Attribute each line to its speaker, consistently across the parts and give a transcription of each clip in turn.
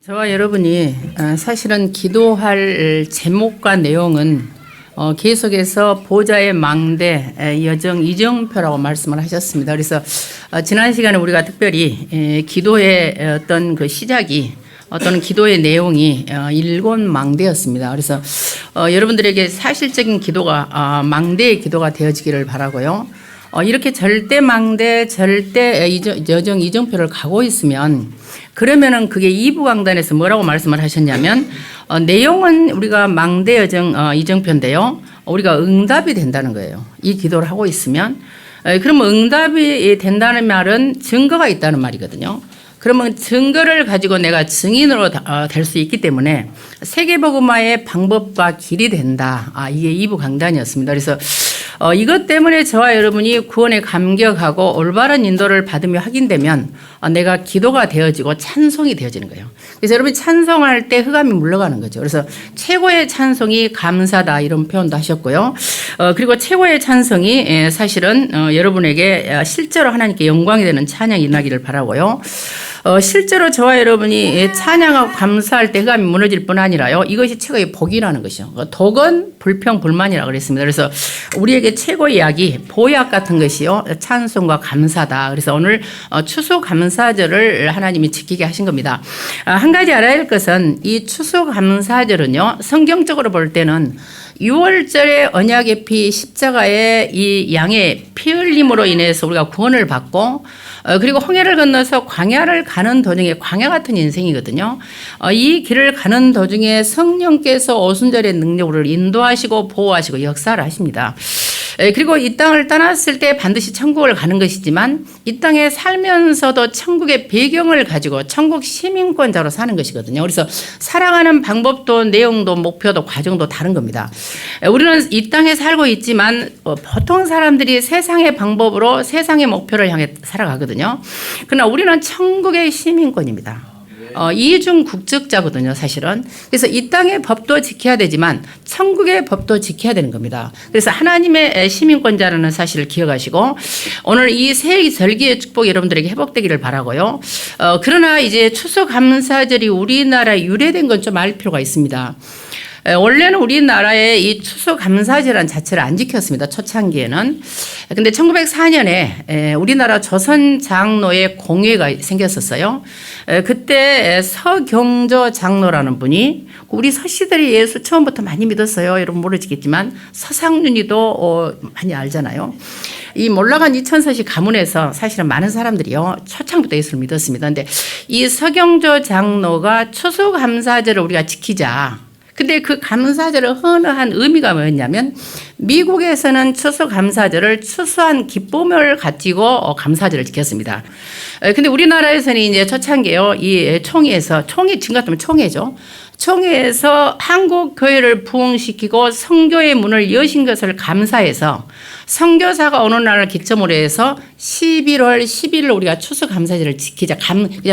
Speaker 1: 저와 여러분이 사실은 기도할 제목과 내용은 계속해서 보좌의 망대 여정 이정표라고 말씀을 하셨습니다. 그래서 지난 시간에 우리가 특별히 기도의 어떤 그 시작이 어떤 기도의 내용이 일곱 망대였습니다. 그래서 여러분들에게 사실적인 기도가 망대의 기도가 되어지기를 바라고요. 이렇게 절대 망대, 절대 여정 이정표를 가고 있으면 그러면은 그게 2부 강단에서 뭐라고 말씀을 하셨냐면 내용은 우리가 망대 여정 이정표인데요. 우리가 응답이 된다는 거예요. 이 기도를 하고 있으면 그러면 응답이 된다는 말은 증거가 있다는 말이거든요. 그러면 증거를 가지고 내가 증인으로 될 수 있기 때문에 세계복음화의 방법과 길이 된다. 이게 2부 강단이었습니다. 그래서 이것 때문에 저와 여러분이 구원에 감격하고 올바른 인도를 받으며 확인되면 내가 기도가 되어지고 찬송이 되어지는 거예요. 그래서 여러분이 찬송할 때 흑암이 물러가는 거죠. 그래서 최고의 찬송이 감사다 이런 표현도 하셨고요. 그리고 최고의 찬송이 사실은 여러분에게 실제로 하나님께 영광이 되는 찬양이 일어나기를 바라고요. 실제로 저와 여러분이 찬양하고 감사할 때 흑암이 무너질 뿐 아니라요. 이것이 최고의 복이라는 것이요. 독은 불평 불만이라고 그랬습니다. 그래서 우리에게 최고의 약이 보약 같은 것이요. 찬송과 감사다. 그래서 오늘 추수감사절을 하나님이 지키게 하신 겁니다. 한 가지 알아야 할 것은 이 추수감사절은요. 성경적으로 볼 때는 6월절의 언약의 피 십자가의 이 양의 피 흘림으로 인해서 우리가 구원을 받고 그리고 홍해를 건너서 광야를 가는 도중에 광야 같은 인생이거든요. 이 길을 가는 도중에 성령께서 오순절의 능력으로 인도하시고 보호하시고 역사를 하십니다. 그리고 이 땅을 떠났을 때 반드시 천국을 가는 것이지만 이 땅에 살면서도 천국의 배경을 가지고 천국 시민권자로 사는 것이거든요. 그래서 살아가는 방법도 내용도 목표도 과정도 다른 겁니다. 우리는 이 땅에 살고 있지만 보통 사람들이 세상의 방법으로 세상의 목표를 향해 살아가거든요. 그러나 우리는 천국의 시민권입니다. 이중 국적자거든요, 사실은. 그래서 이 땅의 법도 지켜야 되지만 천국의 법도 지켜야 되는 겁니다. 그래서 하나님의 시민권자라는 사실을 기억하시고 오늘 이 새 절기의 축복이 여러분들에게 회복되기를 바라고요. 그러나 이제 추수감사절이 우리나라에 유래된 건 좀 알 필요가 있습니다. 원래는 우리나라에 이 추수감사절이라는 자체를 안 지켰습니다. 초창기에는. 근데 1904년에 우리나라 조선장로의 공회가 생겼었어요. 그때 서경조 장로라는 분이 우리 서씨들이 예수 처음부터 많이 믿었어요. 여러분 모르시겠지만 서상윤이도 많이 알잖아요. 이 몰락한 이천서시 가문에서 사실은 많은 사람들이요 초창부터 예수를 믿었습니다. 근데 이 서경조 장로가 추수감사절을 우리가 지키자. 근데 그 감사절의 헌화한 의미가 뭐였냐면 미국에서는 추수감사절을 추수한 기쁨을 가지고 감사절을 지켰습니다. 근데 우리나라에서는 이제 초창기에요. 이 총회에서 지금 같으면 총회죠. 총회에서 한국 교회를 부흥시키고 선교의 문을 여신 것을 감사해서 선교사가 오는 날을 기점으로 해서 11월 10일을 우리가 추수감사절을 지키자.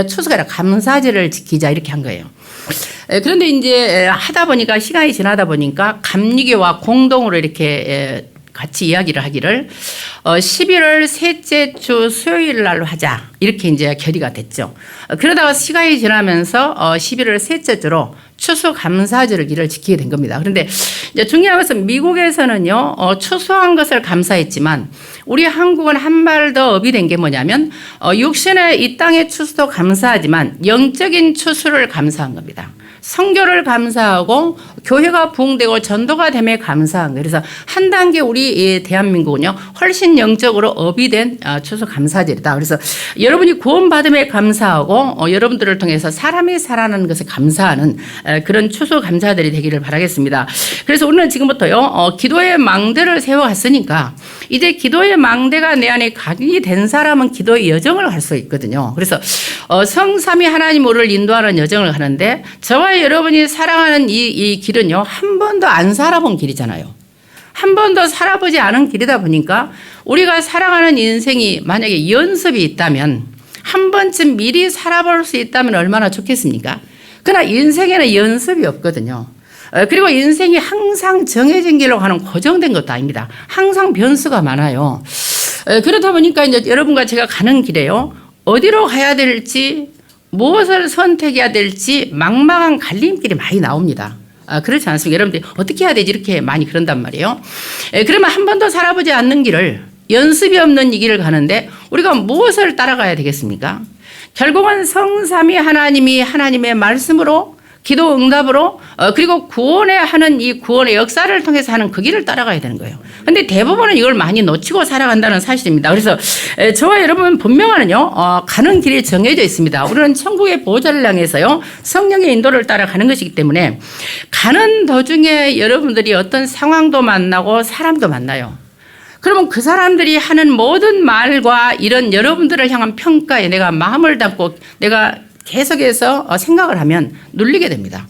Speaker 1: 추수가 아니라 감사절을 지키자 이렇게 한 거예요. 그런데 이제 하다 보니까 시간이 지나다 보니까 감리교와 공동으로 이렇게 같이 이야기를 하기를 11월 셋째 주 수요일 날로 하자 이렇게 이제 결의가 됐죠. 그러다가 시간이 지나면서 11월 셋째 주로 추수감사절을 지키게 된 겁니다. 그런데 이제 중요한 것은 미국에서는요 추수한 것을 감사했지만 우리 한국은 한 발 더 업이 된 게 뭐냐면 육신의 이 땅의 추수도 감사하지만 영적인 추수를 감사한 겁니다. 선교를 감사하고 교회가 부흥되고 전도가 됨에 감사한 거예요. 그래서 한 단계 우리 대한민국은요 훨씬 영적으로 업이 된 추수감사절이다. 그래서 여러분이 구원받음에 감사하고 여러분들을 통해서 사람이 살아나는 것에 감사하는 그런 추수감사들이 되기를 바라겠습니다. 그래서 우리는 지금부터요 기도의 망대를 세워왔으니까 이제 기도의 망대가 내 안에 각인이 된 사람은 기도의 여정을 할 수 있거든요. 그래서 성삼위 하나님 우리를 인도하는 여정을 하는데 저와 여러분이 살아가는 이 길은요 한 번도 안 살아본 길이잖아요. 한 번도 살아보지 않은 길이다 보니까 우리가 살아가는 인생이 만약에 연습이 있다면 한 번쯤 미리 살아볼 수 있다면 얼마나 좋겠습니까? 그러나 인생에는 연습이 없거든요. 그리고 인생이 항상 정해진 길로 가는 고정된 것도 아닙니다. 항상 변수가 많아요. 그러다 보니까 이제 여러분과 제가 가는 길에요 어디로 가야 될지 무엇을 선택해야 될지 막막한 갈림길이 많이 나옵니다. 그렇지 않습니까? 여러분들이 어떻게 해야 되지? 이렇게 많이 그런단 말이에요. 그러면 한 번도 살아보지 않는 길을, 연습이 없는 이 길을 가는데 우리가 무엇을 따라가야 되겠습니까? 결국은 성삼위 하나님이 하나님의 말씀으로, 기도 응답으로, 그리고 구원에 하는 이 구원의 역사를 통해서 하는 그 길을 따라가야 되는 거예요. 근데 대부분은 이걸 많이 놓치고 살아간다는 사실입니다. 그래서 저와 여러분 분명하는요, 가는 길이 정해져 있습니다. 우리는 천국의 보호자를 향해서요, 성령의 인도를 따라가는 것이기 때문에 가는 도중에 여러분들이 어떤 상황도 만나고 사람도 만나요. 그러면 그 사람들이 하는 모든 말과 이런 여러분들을 향한 평가에 내가 마음을 담고 내가 계속해서 생각을 하면 눌리게 됩니다.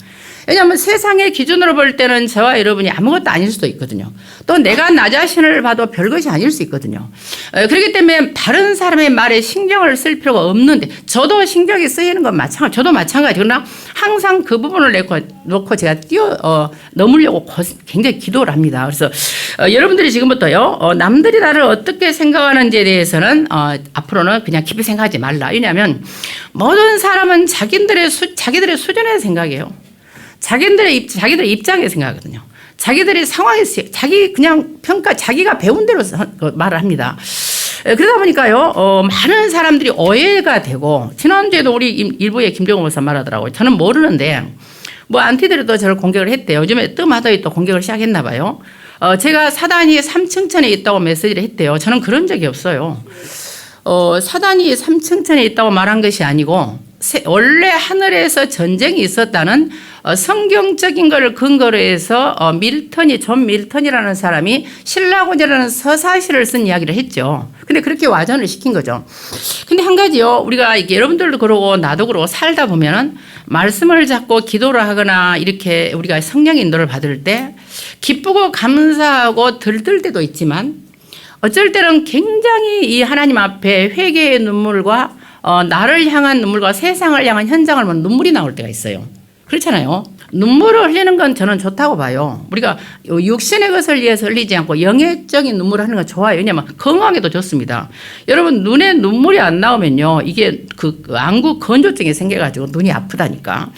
Speaker 1: 왜냐하면 세상의 기준으로 볼 때는 저와 여러분이 아무것도 아닐 수도 있거든요. 또 내가 나 자신을 봐도 별것이 아닐 수 있거든요. 그렇기 때문에 다른 사람의 말에 신경을 쓸 필요가 없는데, 저도 신경이 쓰이는 건 저도 마찬가지. 그러나 항상 그 부분을 놓고 제가 넘으려고 굉장히 기도를 합니다. 그래서 여러분들이 지금부터요, 남들이 나를 어떻게 생각하는지에 대해서는 앞으로는 그냥 깊이 생각하지 말라. 왜냐하면 모든 사람은 자기들의 수준의 생각이에요. 자기들의 입장에 생각하거든요. 자기들의 상황에서 그냥 자기가 배운 대로 말을 합니다. 그러다 보니까요, 많은 사람들이 오해가 되고, 지난주에도 우리 일부의 김정은 목사 말하더라고요. 저는 모르는데, 안티들도 저를 공격을 했대요. 요즘에 뜸하더니 또 공격을 시작했나 봐요. 제가 사단이 3층천에 있다고 메시지를 했대요. 저는 그런 적이 없어요. 사단이 3층천에 있다고 말한 것이 아니고, 원래 하늘에서 전쟁이 있었다는 성경적인 것을 근거로 해서 존 밀턴이라는 사람이 신라곤이라는 서사시를 쓴 이야기를 했죠. 근데 그렇게 와전을 시킨 거죠. 근데 한 가지요, 우리가 여러분들도 그러고 나도 그러고 살다 보면은 말씀을 잡고 기도를 하거나 이렇게 우리가 성령의 인도를 받을 때 기쁘고 감사하고 들뜰 때도 있지만, 어쩔 때는 굉장히 이 하나님 앞에 회개의 눈물과 나를 향한 눈물과 세상을 향한 현장을 보면 눈물이 나올 때가 있어요. 그렇잖아요. 눈물을 흘리는 건 저는 좋다고 봐요. 우리가 육신의 것을 위해서 흘리지 않고 영적인 눈물을 하는 건 좋아요. 왜냐하면 건강에도 좋습니다. 여러분, 눈에 눈물이 안 나오면요, 이게 그 안구 건조증이 생겨가지고 눈이 아프다니까.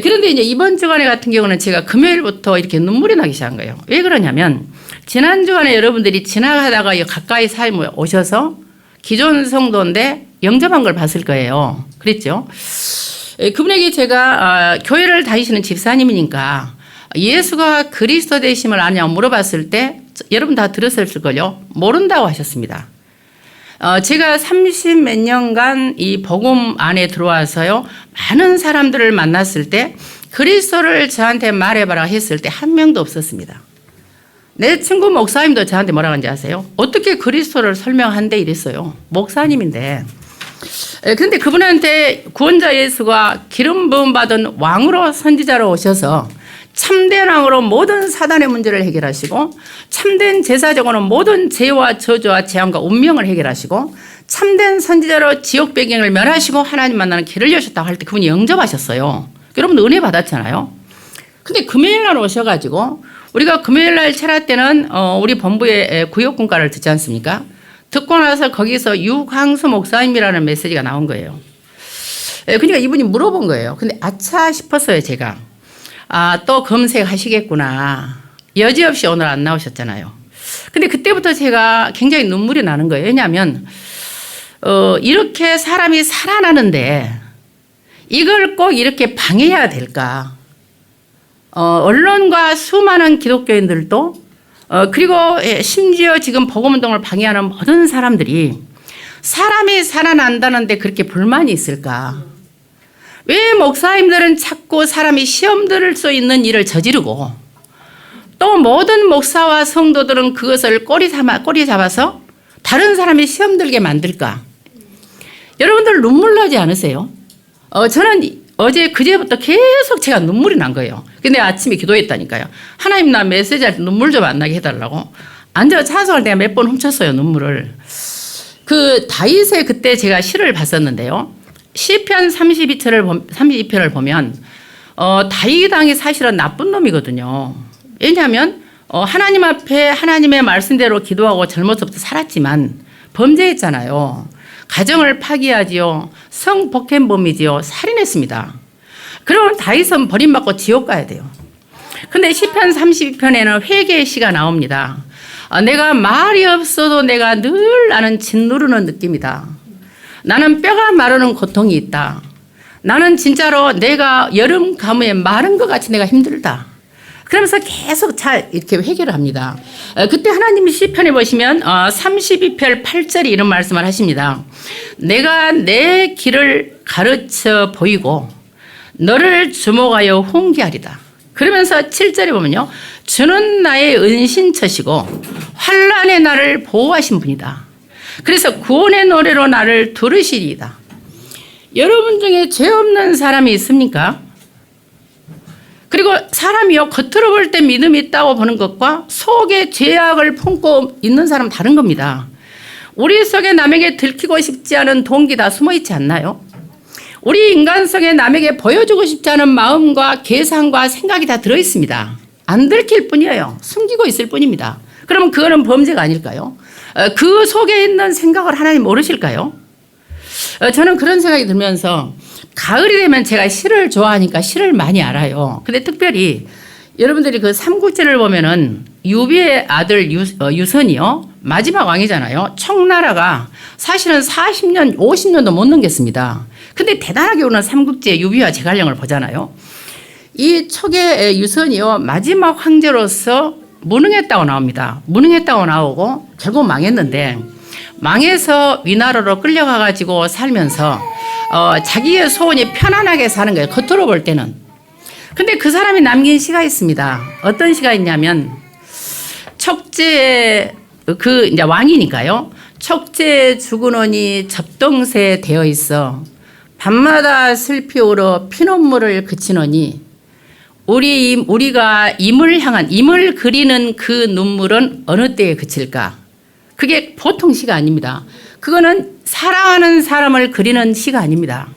Speaker 1: 그런데 이제 이번 주간에 같은 경우는 제가 금요일부터 이렇게 눈물이 나기 시작한 거예요. 왜 그러냐면, 지난 주간에 여러분들이 지나가다가 가까이 오셔서 기존 성도인데 영접한 걸 봤을 거예요. 그랬죠? 그분에게 제가 교회를 다니시는 집사님이니까 예수가 그리스도 되심을 아냐고 물어봤을 때 여러분 다 들었을걸요? 모른다고 하셨습니다. 제가 30 몇 년간 이 복음 안에 들어와서요, 많은 사람들을 만났을 때 그리스도를 저한테 말해봐라 했을 때 한 명도 없었습니다. 내 친구 목사님도 저한테 뭐라고 하는지 아세요? 어떻게 그리스도를 설명한대 이랬어요. 목사님인데. 그런데 그분한테 구원자 예수가 기름 부음 받은 왕으로 선지자로 오셔서 참된 왕으로 모든 사단의 문제를 해결하시고, 참된 제사장으로 모든 죄와 저주와 재앙과 운명을 해결하시고, 참된 선지자로 지옥 배경을 멸하시고 하나님 만나는 길을 여셨다고 할 때 그분이 영접하셨어요. 여러분 은혜 받았잖아요. 근데 금요일 날 오셔가지고, 우리가 금요일 날 철학 때는 우리 본부에 구역군가를 듣지 않습니까? 듣고 나서 거기서 유광수 목사님이라는 메시지가 나온 거예요. 그러니까 이분이 물어본 거예요. 근데 아차 싶었어요, 제가. 또 검색하시겠구나. 여지없이 오늘 안 나오셨잖아요. 근데 그때부터 제가 굉장히 눈물이 나는 거예요. 왜냐하면 이렇게 사람이 살아나는데 이걸 꼭 이렇게 방해해야 될까? 언론과 수많은 기독교인들도 그리고 심지어 지금 복음운동을 방해하는 모든 사람들이 사람이 살아난다는데 그렇게 불만이 있을까? 왜 목사님들은 자꾸 사람이 시험 들을 수 있는 일을 저지르고, 또 모든 목사와 성도들은 그것을 꼬리 잡아서 다른 사람이 시험 들게 만들까? 여러분들 눈물 나지 않으세요? 저는 그제부터 계속 제가 눈물이 난 거예요. 근데 아침에 기도했다니까요. 하나님, 나 메시지할 때 눈물 좀 안 나게 해달라고. 앉아 찬송할 때 몇 번 훔쳤어요, 눈물을. 다윗의 그때 제가 시를 봤었는데요. 시편 32편을 보면 다윗 왕이 사실은 나쁜 놈이거든요. 왜냐하면 하나님 앞에 하나님의 말씀대로 기도하고 젊어서부터 살았지만 범죄했잖아요. 가정을 파기하지요. 성폭행범이지요. 살인했습니다. 그러면 다윗은 버림받고 지옥 가야 돼요. 근데 시편 32편에는 회개의 시가 나옵니다. 내가 말이 없어도 내가 늘 나는 짓누르는 느낌이다. 나는 뼈가 마르는 고통이 있다. 나는 진짜로 내가 여름 가무에 마른 것 같이 내가 힘들다. 그러면서 계속 잘 이렇게 회개를 합니다. 그때 하나님이 시편에 보시면 32편 8절에 이런 말씀을 하십니다. 내가 내 길을 가르쳐 보이고 너를 주목하여 훈계하리다. 그러면서 7절에 보면요. 주는 나의 은신처시고 환난의 나를 보호하신 분이다. 그래서 구원의 노래로 나를 들으시리이다. 여러분 중에 죄 없는 사람이 있습니까? 그리고 사람이요, 겉으로 볼 때 믿음이 있다고 보는 것과 속에 죄악을 품고 있는 사람은 다른 겁니다. 우리 속에 남에게 들키고 싶지 않은 동기 다 숨어 있지 않나요? 우리 인간 속에 남에게 보여주고 싶지 않은 마음과 계산과 생각이 다 들어있습니다. 안 들킬 뿐이에요. 숨기고 있을 뿐입니다. 그러면 그거는 범죄가 아닐까요? 그 속에 있는 생각을 하나님 모르실까요? 저는 그런 생각이 들면서 가을이 되면 제가 시를 좋아하니까 시를 많이 알아요. 근데 특별히 여러분들이 그 삼국지를 보면은 유비의 아들 유선이요. 마지막 왕이잖아요. 청나라가 사실은 40년, 50년도 못 넘겼습니다. 근데 대단하게 오는 삼국지의 유비와 제갈량을 보잖아요. 이 촉의 유선이요. 마지막 황제로서 무능했다고 나옵니다. 무능했다고 나오고 결국 망했는데 망해서 위나라로 끌려가가지고 살면서 자기의 소원이 편안하게 사는 거예요. 겉으로 볼 때는. 근데 그 사람이 남긴 시가 있습니다. 어떤 시가 있냐면 척제 그 이제 왕이니까요. 척제 죽으노니 접동새 되어 있어 밤마다 슬피 울어 피눈물을 그치노니 우리가 임을 그리는 그 눈물은 어느 때에 그칠까? 그게 보통 시가 아닙니다. 그거는 사랑하는 사람을 그리는 시가 아닙니다.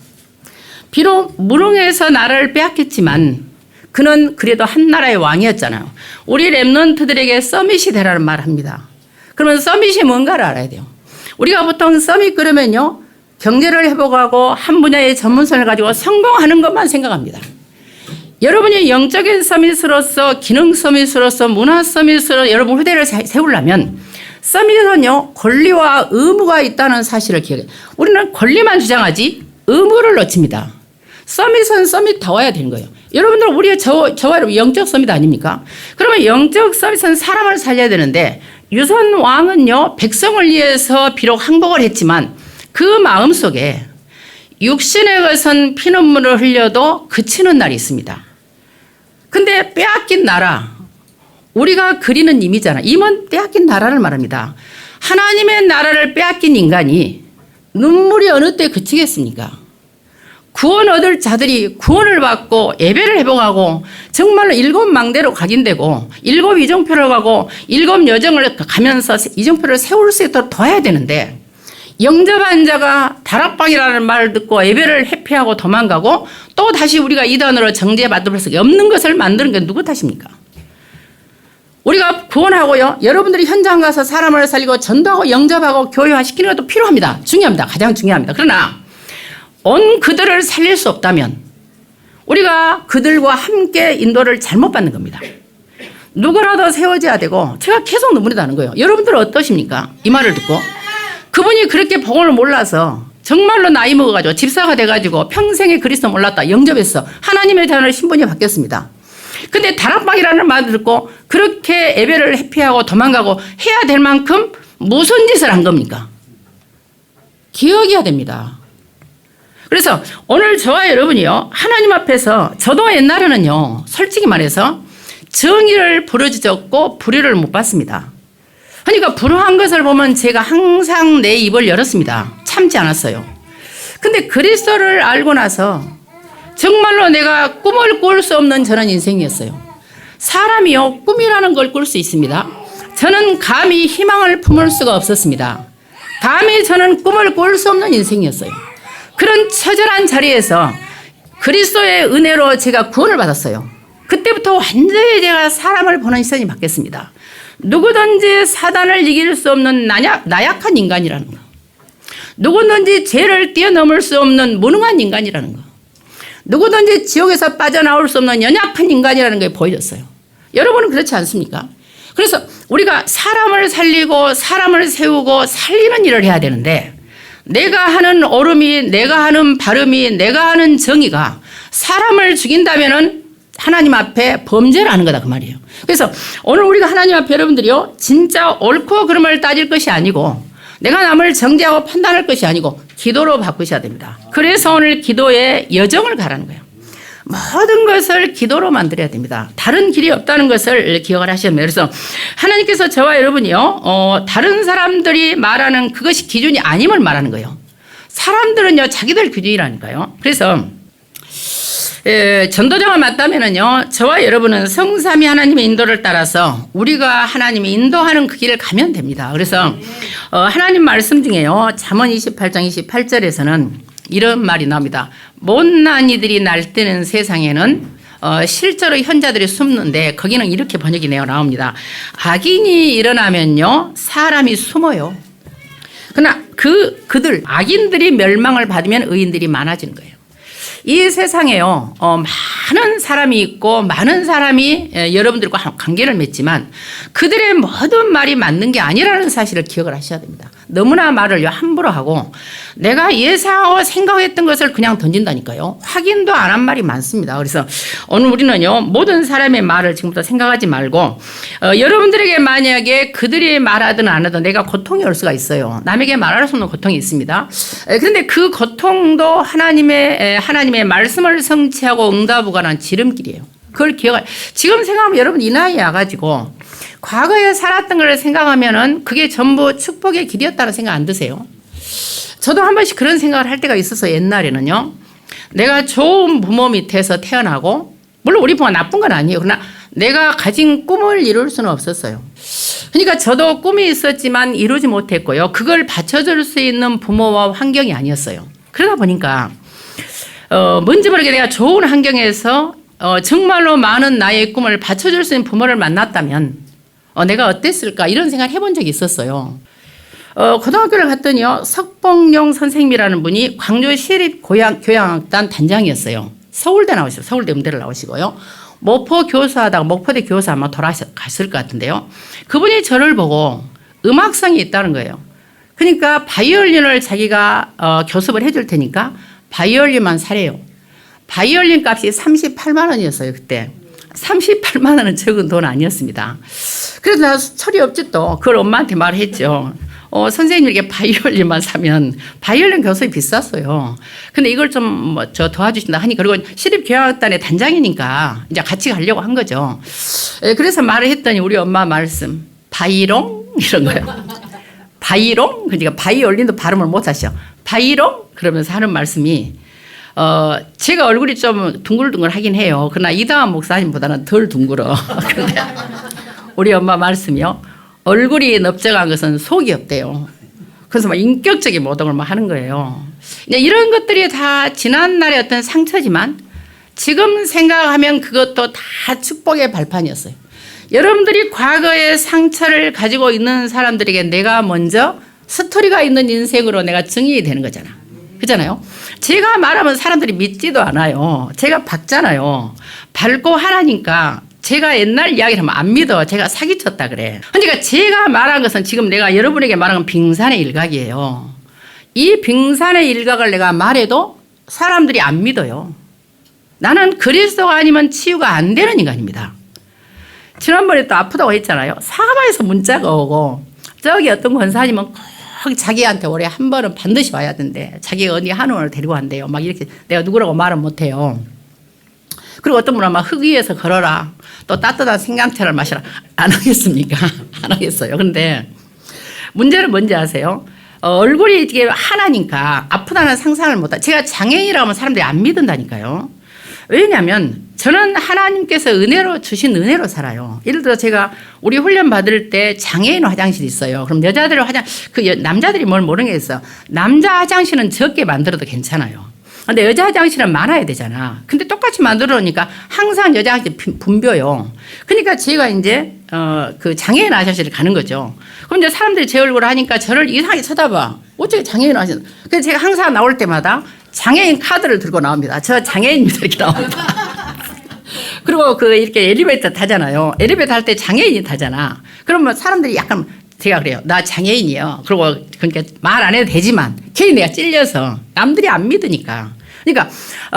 Speaker 1: 비록 무능해서 나라를 빼앗겼지만 그는 그래도 한 나라의 왕이었잖아요. 우리 랩런트들에게 서밋이 되라는 말을 합니다. 그러면 서밋이 뭔가를 알아야 돼요. 우리가 보통 서밋 그러면요. 경제를 회복하고 한 분야의 전문성을 가지고 성공하는 것만 생각합니다. 여러분이 영적인 서밋으로서 기능 서밋으로서 문화 서밋으로 여러분 후대를 세우려면 서밋은요. 권리와 의무가 있다는 사실을 기억해요. 우리는 권리만 주장하지 의무를 놓칩니다. 서밋은 서밋다워야 되는 거예요. 여러분들 우리의 저와 여러분 영적 서밋 아닙니까? 그러면 영적 서밋은 사람을 살려야 되는데 유선 왕은요. 백성을 위해서 비록 항복을 했지만 그 마음속에 육신의 것은 피눈물을 흘려도 그치는 날이 있습니다. 근데 빼앗긴 나라 우리가 그리는 임이잖아. 임은 빼앗긴 나라를 말합니다. 하나님의 나라를 빼앗긴 인간이 눈물이 어느 때 그치겠습니까? 구원 얻을 자들이 구원을 받고 예배를 회복하고 정말로 7망대로 각인되고 7 이정표를 가고 7 여정을 가면서 이정표를 세울 수 있도록 도와야 되는데 영접한 자가 다락방이라는 말을 듣고 예배를 회피하고 도망가고 또 다시 우리가 이단으로 정죄받을 수 없는 것을 만드는 게 누구 탓입니까? 우리가 구원하고요. 여러분들이 현장 가서 사람을 살리고 전도하고 영접하고 교회화시키는 것도 필요합니다. 중요합니다. 가장 중요합니다. 그러나 온 그들을 살릴 수 없다면 우리가 그들과 함께 인도를 잘못 받는 겁니다. 누구라도 세워져야 되고 제가 계속 눈물이 나는 거예요. 여러분들은 어떠십니까? 이 말을 듣고 그분이 그렇게 복음을 몰라서 정말로 나이 먹어가지고 집사가 돼가지고 평생에 그리스도 몰랐다. 영접했어. 하나님의 자녀로 신분이 바뀌었습니다. 근데 다락방이라는 말을 듣고 그렇게 예배를 회피하고 도망가고 해야 될 만큼 무슨 짓을 한 겁니까? 기억해야 됩니다. 그래서 오늘 저와 여러분이요. 하나님 앞에서 저도 옛날에는요. 솔직히 말해서 정의를 부르짖었고 불의를 못 봤습니다. 그러니까 불효한 것을 보면 제가 항상 내 입을 열었습니다. 참지 않았어요. 근데 그리스도를 알고 나서 정말로 내가 꿈을 꿀 수 없는 저는 인생이었어요. 사람이요. 꿈이라는 걸 꿀 수 있습니다. 저는 감히 희망을 품을 수가 없었습니다. 감히 저는 꿈을 꿀 수 없는 인생이었어요. 그런 처절한 자리에서 그리스도의 은혜로 제가 구원을 받았어요. 그때부터 완전히 제가 사람을 보는 시선이 바뀌었습니다. 누구든지 사단을 이길 수 없는 나약한 인간이라는 거. 누구든지 죄를 뛰어넘을 수 없는 무능한 인간이라는 거. 누구든지 지옥에서 빠져나올 수 없는 연약한 인간이라는 게 보여졌어요. 여러분은 그렇지 않습니까? 그래서 우리가 사람을 살리고 사람을 세우고 살리는 일을 해야 되는데 내가 하는 옳음이, 내가 하는 바름이, 내가 하는 정의가 사람을 죽인다면은 하나님 앞에 범죄를 하는 거다 그 말이에요. 그래서 오늘 우리가 하나님 앞에 여러분들이요 진짜 옳고 그름을 따질 것이 아니고 내가 남을 정죄하고 판단할 것이 아니고 기도로 바꾸셔야 됩니다. 그래서 오늘 기도의 여정을 가라는 거예요. 모든 것을 기도로 만들어야 됩니다. 다른 길이 없다는 것을 기억을 하셔야 됩니다. 그래서 하나님께서 저와 여러분이요 다른 사람들이 말하는 그것이 기준이 아님을 말하는 거예요. 사람들은요 자기들 기준이라니까요. 그래서 전도자가 맞다면은요 저와 여러분은 성삼위 하나님의 인도를 따라서 우리가 하나님이 인도하는 그 길을 가면 됩니다. 그래서 하나님 말씀 중에요 잠언 28장 28절에서는 이런 말이 나옵니다. 못난 이들이 날뛰는 세상에는 실제로 현자들이 숨는데 거기는 이렇게 번역이 되어 나옵니다. 악인이 일어나면요 사람이 숨어요. 그러나 그들 악인들이 멸망을 받으면 의인들이 많아지는 거예요. 이 세상에요 많은 사람이 있고 많은 사람이 여러분들과 관계를 맺지만 그들의 모든 말이 맞는 게 아니라는 사실을 기억을 하셔야 됩니다. 너무나 말을 함부로 하고 내가 예상하고 생각했던 것을 그냥 던진다니까요. 확인도 안 한 말이 많습니다. 그래서 오늘 우리는요 모든 사람의 말을 지금부터 생각하지 말고 여러분들에게 만약에 그들이 말하든 안 하든 내가 고통이 올 수가 있어요. 남에게 말할 수 없는 고통이 있습니다. 그런데 그 고통도 하나님의 말씀을 성취하고 응답하고 가는 지름길이에요. 그걸 기억할. 지금 생각하면 여러분 이 나이에 와가지고 과거에 살았던 걸 생각하면은 그게 전부 축복의 길이었다는 생각 안 드세요? 저도 한 번씩 그런 생각을 할 때가 있어서 옛날에는요. 내가 좋은 부모 밑에서 태어나고 물론 우리 부모가 나쁜 건 아니에요. 그러나 내가 가진 꿈을 이룰 수는 없었어요. 그러니까 저도 꿈이 있었지만 이루지 못했고요. 그걸 받쳐줄 수 있는 부모와 환경이 아니었어요. 그러다 보니까 뭔지 모르게 내가 좋은 환경에서 정말로 많은 나의 꿈을 받쳐줄 수 있는 부모를 만났다면 내가 어땠을까 이런 생각을 해본 적이 있었어요. 고등학교를 갔더니요 석봉용 선생님이라는 분이 광주 시립교양학단 단장이었어요. 서울대 나오시고 서울대 음대를 나오시고요. 목포 교수하다가 목포대 교수 아마 돌아갔을 것 같은데요. 그분이 저를 보고 음악성이 있다는 거예요. 그러니까 바이올린을 자기가 교습을 해줄 테니까 바이올린만 사래요. 바이올린 값이 38만 원이었어요 그때. 38만 원은 적은 돈 아니었습니다. 그래서 나 철이 없지 또 그걸 엄마한테 말했죠. 선생님에게 바이올린만 사면 바이올린 교수이 비쌌어요. 근데 이걸 좀 저 도와주신다 하니 그리고 시립교향악단의 단장이니까 이제 같이 가려고 한 거죠. 그래서 말을 했더니 우리 엄마 말씀 바이롱 이런 거예요. 바이롱 그러니까 바이올린도 발음을 못 하셔. 바이롱 그러면서 하는 말씀이 제가 얼굴이 좀 둥글둥글하긴 해요. 그러나 이다은 목사님보다는 덜 둥글어. 근데 우리 엄마 말씀이요. 얼굴이 넓적한 것은 속이 없대요. 그래서 막 인격적인 모독을 막 하는 거예요. 이런 것들이 다 지난날의 어떤 상처지만 지금 생각하면 그것도 다 축복의 발판이었어요. 여러분들이 과거의 상처를 가지고 있는 사람들에게 내가 먼저 스토리가 있는 인생으로 내가 증인이 되는 거잖아. 그렇잖아요. 제가 말하면 사람들이 믿지도 않아요. 제가 박잖아요. 밝고 하나니까 제가 옛날 이야기를 하면 안 믿어. 제가 사기쳤다 그래. 그러니까 제가 말한 것은 지금 내가 여러분에게 말한 건 빙산의 일각이에요. 이 빙산의 일각을 내가 말해도 사람들이 안 믿어요. 나는 그리스도가 아니면 치유가 안 되는 인간입니다. 지난번에 또 아프다고 했잖아요. 사바에서 문자가 오고 저기 어떤 권사님은 꼭 자기한테 올해 한 번은 반드시 와야 된대. 자기가 어디 한원을 데리고 간대요. 막 이렇게 내가 누구라고 말은 못해요. 그리고 어떤 분은 막 흙 위에서 걸어라. 또 따뜻한 생강차를 마시라. 안 하겠습니까? 안 하겠어요. 근데 문제는 뭔지 아세요? 얼굴이 이게 하나니까 아프다는 상상을 못하. 제가 장애인이라고 하면 사람들이 안 믿는다니까요. 왜냐하면 저는 하나님께서 은혜로 주신 은혜로 살아요. 예를 들어 제가 우리 훈련 받을 때 장애인 화장실이 있어요. 그럼 여자들 남자들이 뭘 모르겠어. 남자 화장실은 적게 만들어도 괜찮아요. 근데 여자 화장실은 많아야 되잖아. 근데 똑같이 만들어 놓으니까 항상 여자 화장실 붐벼요. 그러니까 제가 이제 그 장애인 화장실을 가는 거죠. 그럼 이제 사람들이 제 얼굴을 하니까 저를 이상하게 쳐다봐. 어떻게 장애인 화장실? 그래서 제가 항상 나올 때마다 장애인 카드를 들고 나옵니다. 저 장애인입니다. 이렇게 나옵니다. 그리고 그 이렇게 엘리베이터 타잖아요. 엘리베이터 할 때 장애인이 타잖아. 그러면 사람들이 약간 제가 그래요. 나 장애인이요. 그리고 그러니까 말 안 해도 되지만 괜히 내가 찔려서 남들이 안 믿으니까. 그러니까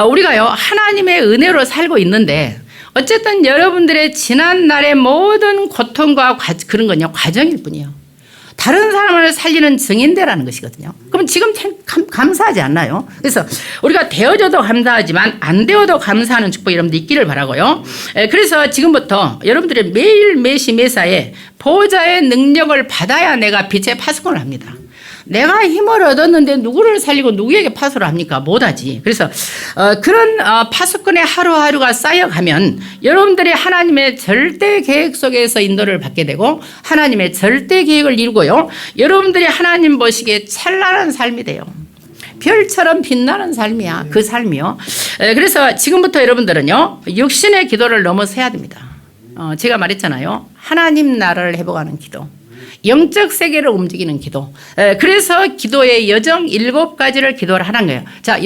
Speaker 1: 우리가요 하나님의 은혜로 살고 있는데 어쨌든 여러분들의 지난 날의 모든 고통과 그런 건요 과정일 뿐이에요. 다른 사람을 살리는 증인대라는 것이거든요. 그럼 지금 참 감사하지 않나요? 그래서 우리가 되어줘도 감사하지만 안 되어도 감사하는 축복이 여러분들 있기를 바라고요. 그래서 지금부터 여러분들의 매일 매시 매사에 보호자의 능력을 받아야 내가 빛의 파수꾼을 합니다. 내가 힘을 얻었는데 누구를 살리고 누구에게 파수를 합니까? 못하지. 그래서 그런 파수꾼의 하루하루가 쌓여가면 여러분들이 하나님의 절대 계획 속에서 인도를 받게 되고 하나님의 절대 계획을 이루고요. 여러분들이 하나님 보시기에 찬란한 삶이 돼요. 별처럼 빛나는 삶이야. 그 삶이요. 그래서 지금부터 여러분들은요. 육신의 기도를 넘어서야 됩니다. 제가 말했잖아요. 하나님 나라를 회복하는 기도. 영적 세계를 움직이는 기도. 그래서 기도의 여정 7가지를 기도를 하는 거예요. 자,